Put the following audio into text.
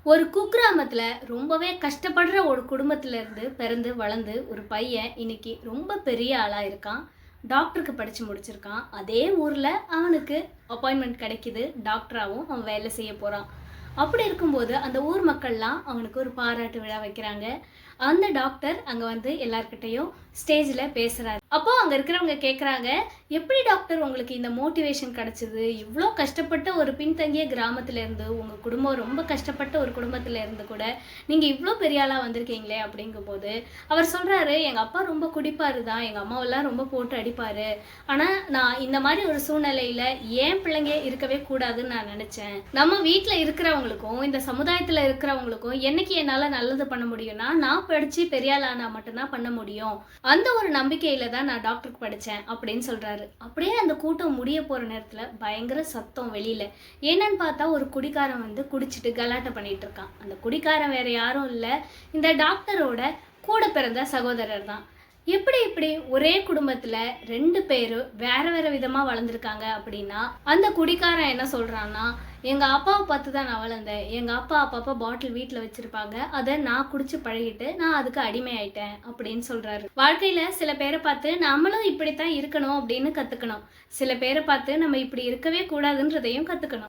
ஒரு குக்கிராமத்துல ரொம்பவே கஷ்டப்படுற ஒரு குடும்பத்துல இருந்து பிறந்து வளர்ந்து ஒரு பையன் இன்னைக்கு ரொம்ப பெரிய ஆளா இருக்கான். டாக்டருக்கு படிச்சு முடிச்சிருக்கான். அதே ஊர்ல அவனுக்கு அப்பாயின்மெண்ட் கிடைக்குது. டாக்டராவும் அவன் வேலை செய்ய போறான். அப்படி இருக்கும்போது அந்த ஊர் மக்கள்லாம் அவனுக்கு ஒரு பாராட்டு விழா வைக்கிறாங்க. அந்த டாக்டர் அங்க வந்து எல்லார்கிட்டையும் ஸ்டேஜ்ல பேசுறாரு. அப்போ அங்க இருக்கிறவங்க கேக்குறாங்க, எப்படி டாக்டர் உங்களுக்கு இந்த மோட்டிவேஷன் கிடைச்சது? இவ்வளோ கஷ்டப்பட்ட ஒரு பின்தங்கிய கிராமத்துல இருந்து, உங்க குடும்பம் ரொம்ப கஷ்டப்பட்ட ஒரு குடும்பத்துல இருந்து கூட நீங்க இவ்வளோ பெரிய ஆளா வந்திருக்கீங்களே அப்படிங்கும்போது அவர் சொல்றாரு, எங்க அப்பா ரொம்ப குடிப்பாரு தான், எங்க அம்மாவெல்லாம் ரொம்ப போட்டு அடிப்பாரு. ஆனா நான் இந்த மாதிரி ஒரு சூழ்நிலையில ஏன் பிள்ளைங்க இருக்கவே கூடாதுன்னு நான் நினைச்சேன். நம்ம வீட்டுல இருக்கிறவங்களுக்கும் இந்த சமுதாயத்துல இருக்கிறவங்களுக்கும் என்னைக்கு என்னால நல்லது பண்ண முடியும்னா, நான் படிச்சு பெரிய ஆளானா மட்டும்தான் பண்ண முடியும். அந்த ஒரு நம்பிக்கையில தான் நான் டாக்டருக்கு படிச்சேன் அப்படின்னு சொல்றாரு. அப்படியே அந்த கூட்டம் முடிய போற நேரத்துல பயங்கர சத்தம் வெளியில. என்னன்னு பார்த்தா ஒரு குடிகாரன் வந்து குடிச்சிட்டு கலாட்டை பண்ணிட்டு இருக்கான். அந்த குடிகாரன் வேற யாரும் இல்ல, இந்த டாக்டரோட கூட பிறந்த சகோதரர் தான். எப்படி இப்படி ஒரே குடும்பத்துல 2 பேரும் வேற வேற விதமா வளர்ந்துருக்காங்க அப்படின்னா, அந்த குடிகாரன் என்ன சொல்றான்னா, எங்க அப்பாவை பார்த்து தான் நான் வளர்ந்தேன். எங்க அப்பா அப்பப்ப பாட்டில் வீட்டுல வச்சிருப்பாங்க. அதை நான் குடிச்சு பழகிட்டு நான் அதுக்கு அடிமையாயிட்டேன் அப்படின்னு சொல்றாரு. வாழ்க்கையில சில பேரை பார்த்து நம்மளும் இப்படித்தான் இருக்கணும் அப்படின்னு கத்துக்கணும். சில பேரை பார்த்து நம்ம இப்படி இருக்கவே கூடாதுன்றதையும் கத்துக்கணும்.